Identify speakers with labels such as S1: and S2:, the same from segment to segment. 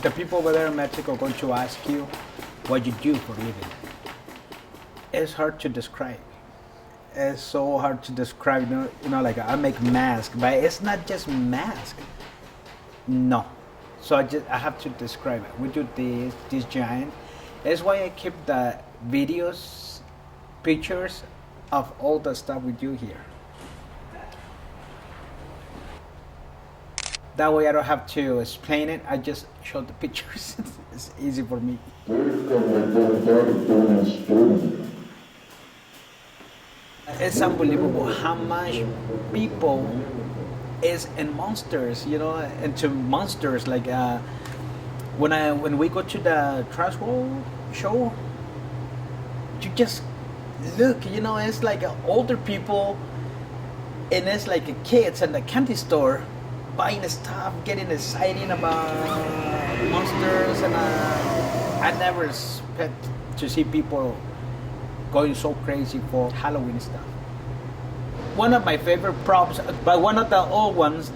S1: The people over there in Mexico are going to ask you what you do for a living. It's hard to describe. It's so hard to describe. Like I make masks, but it's not just mask. No. So I have to describe it. We do this giant. That's why I keep the videos, pictures of all the stuff we do here. That way I don't have to explain it. I just show the pictures. It's easy for me. It's unbelievable how much people is in monsters, into monsters. Like when we go to the Transworld show, you just look, it's like older people, and it's like kids in the candy store buying stuff, getting excited about monsters, and I never expect to see people going so crazy for Halloween stuff. One of my favorite props, but one of the old ones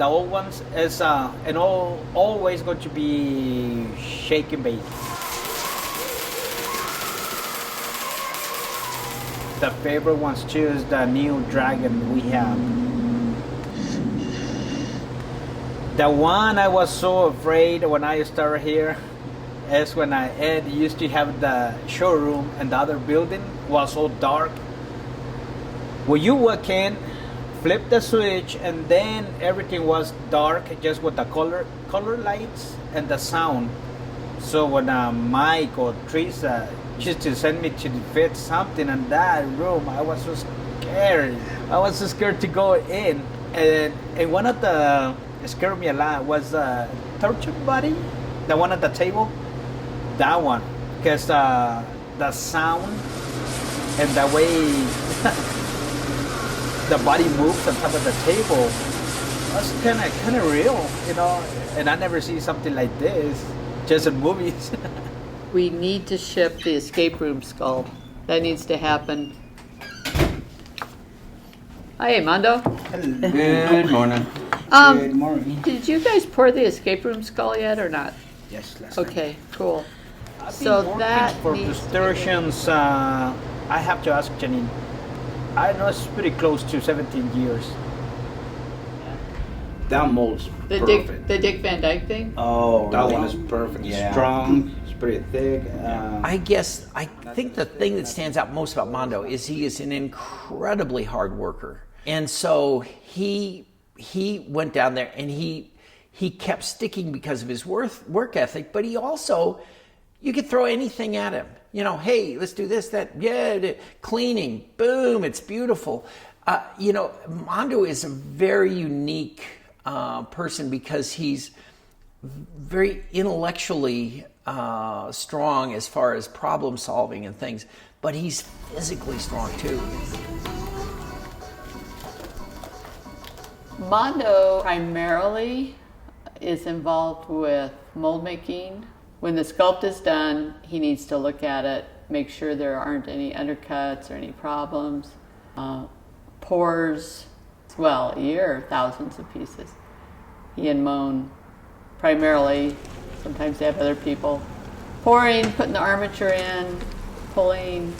S1: is always going to be Shake and Bake. The favorite ones too is the new dragon we have. The one I was so afraid when I started here is when Ed used to have the showroom, and the other building was so dark. When you walk in, flip the switch, and then everything was dark, just with the color lights and the sound. So when Mike or Teresa used to send me to fit something in that room, I was so scared. I was so scared to go in. And one of the scared me a lot was torture body, the one at the table. That one, because the sound and the way the body moves on top of the table was kind of real, And I never see something like this, just in movies.
S2: We need to ship the escape room skull. That needs to happen. Hi, Mando.
S3: Good morning.
S1: Good morning.
S2: Did you guys pour the escape room skull yet or not?
S1: Yes, last
S2: Okay, cool.
S1: I've
S2: So
S1: been
S2: that
S1: working for
S2: needs to be-
S1: Distortions. I have to ask Janine. I know it's pretty close to 17 years.
S3: That mold's
S2: The
S3: perfect.
S2: Dick Van Dyke thing?
S1: Oh,
S3: That one is perfect.
S1: Yeah.
S3: Strong. It's pretty thick.
S4: I think the thing that stands out most about Mando is he is an incredibly hard worker. And so he went down there and he kept sticking because of his work ethic, but he also, you could throw anything at him. Hey, let's do this, that, yeah, cleaning, boom, it's beautiful. Mando is a very unique person because he's very intellectually strong as far as problem solving and things, but he's physically strong too.
S2: Mando primarily is involved with mold making. When the sculpt is done, he needs to look at it, make sure there aren't any undercuts or any problems. Pours, well, a year, thousands of pieces. He and Moan primarily, sometimes they have other people, pouring, putting the armature in, pulling.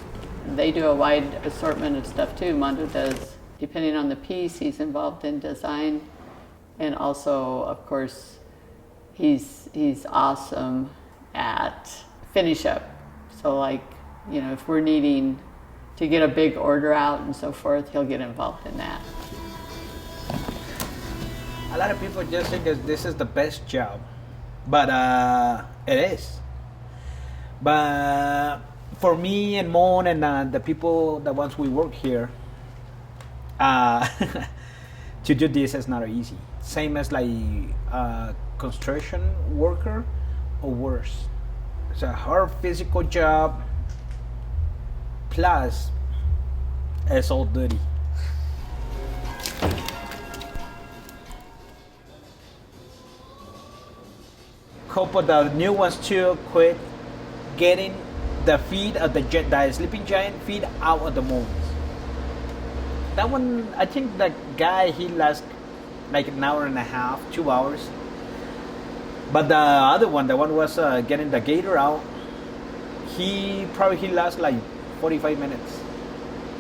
S2: They do a wide assortment of stuff too. Mando does, depending on the piece, he's involved in design, and also, of course, he's awesome at finish up. So like, if we're needing to get a big order out and so forth, he'll get involved in that.
S1: A lot of people just think that this is the best job, but it is. But for me and Mon and the people that once we work here, to do this is not easy. Same as like construction worker or worse. It's a hard physical job, plus it's all dirty. Couple of the new ones too quit getting the feet of the sleeping giant feet out of the molds. That one, I think that guy, he lasts like an hour and a half, 2 hours. But the other one, the one was getting the gator out. He lost like 45 minutes.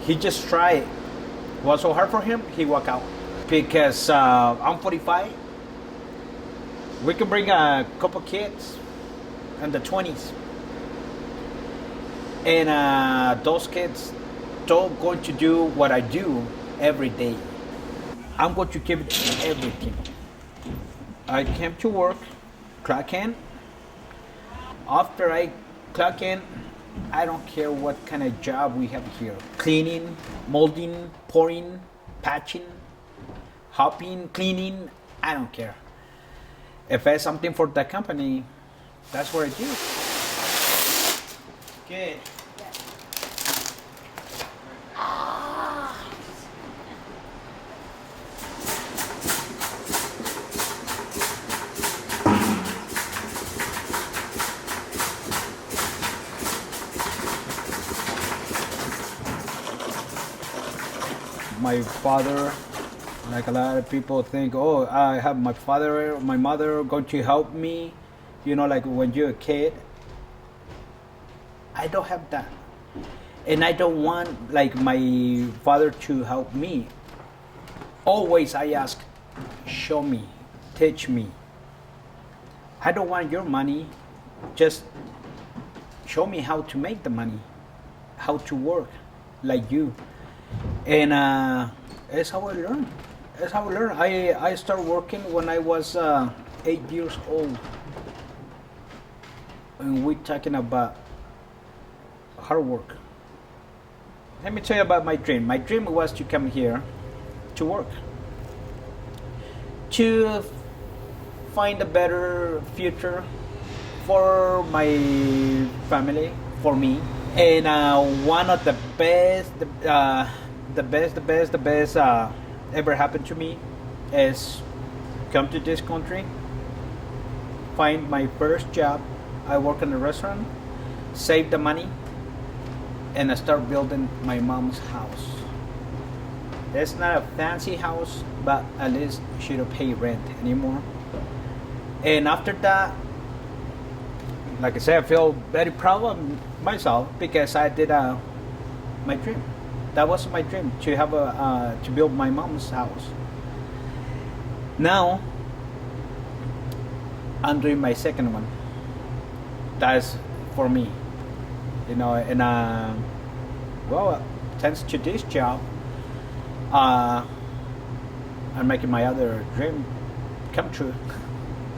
S1: He just tried. It was so hard for him. He walked out because I'm 45. We can bring a couple kids in the 20s, and those kids don't going to do what I do every day. I'm going to give it everything. I came to work, clock in. After I clock in, I don't care what kind of job we have here. Cleaning, molding, pouring, patching, hopping, cleaning, I don't care. If I have something for the company, that's what I do. Good. My father, like a lot of people think, oh, I have my father, my mother going to help me, like when you're a kid. I don't have that, and I don't want like my father to help me. Always I ask, show me, teach me. I don't want your money, just show me how to make the money, how to work like you. And that's how I learned. That's how I learned. I started working when I was 8 years old. And we're talking about hard work. Let me tell you about my dream. My dream was to come here to work, to find a better future for my family, for me. And one of the best ever happened to me is come to this country, find my first job. I work in a restaurant, save the money, and I start building my mom's house. It's not a fancy house, but at least she don't pay rent anymore. And after that, like I said, I feel very proud of myself because I did my dream. That was my dream, to have to build my mom's house. Now I'm doing my second one. That's for me, and well, thanks to this job, I'm making my other dream come true.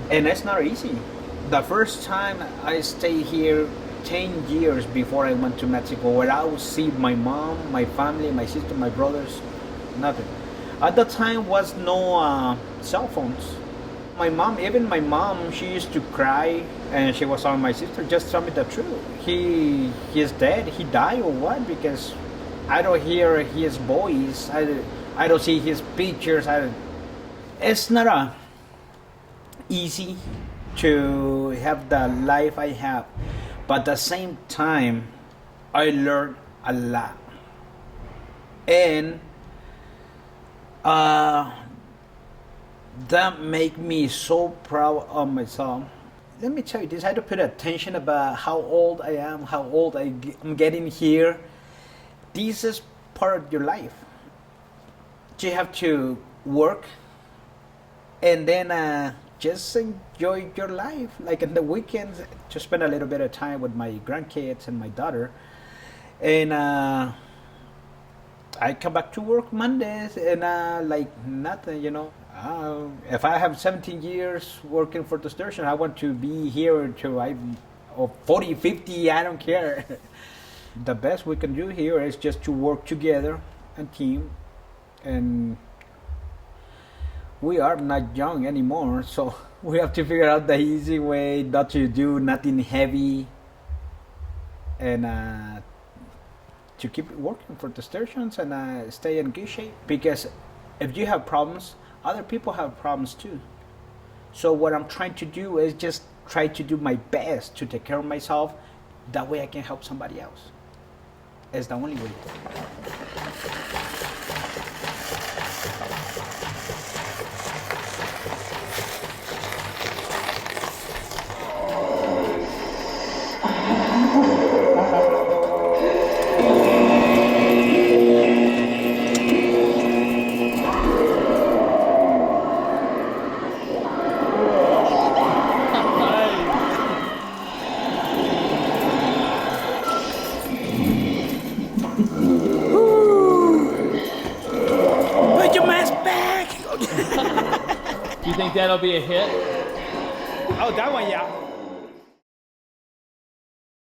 S1: And it's not easy. The first time I stayed here 10 years before I went to Mexico, where I would see my mom, my family, my sister, my brothers, nothing. At the time was no cell phones. Even my mom, she used to cry, and she was telling my sister, just tell me the truth. He's dead, he died or what? Because I don't hear his voice, I don't see his pictures. It's not easy to have the life I have, but at the same time I learned a lot, and that make me so proud of myself. Let me tell you this, I had to pay attention about how old I am, how old I'm getting here. This is part of your life. You have to work, and then just enjoy your life. Like in the weekends, to spend a little bit of time with my grandkids and my daughter. And I come back to work Mondays, and like nothing, if I have 17 years working for Distortion, I want to be here until I'm 40, 50, I don't care. The best we can do here is just to work together and team. And we are not young anymore, so we have to figure out the easy way not to do nothing heavy, and to keep working for the stations and stay in good shape. Because if you have problems, other people have problems too. So what I'm trying to do is just try to do my best to take care of myself. That way I can help somebody else. It's the only way.
S5: You think that'll be a hit?
S1: Oh, that one, yeah.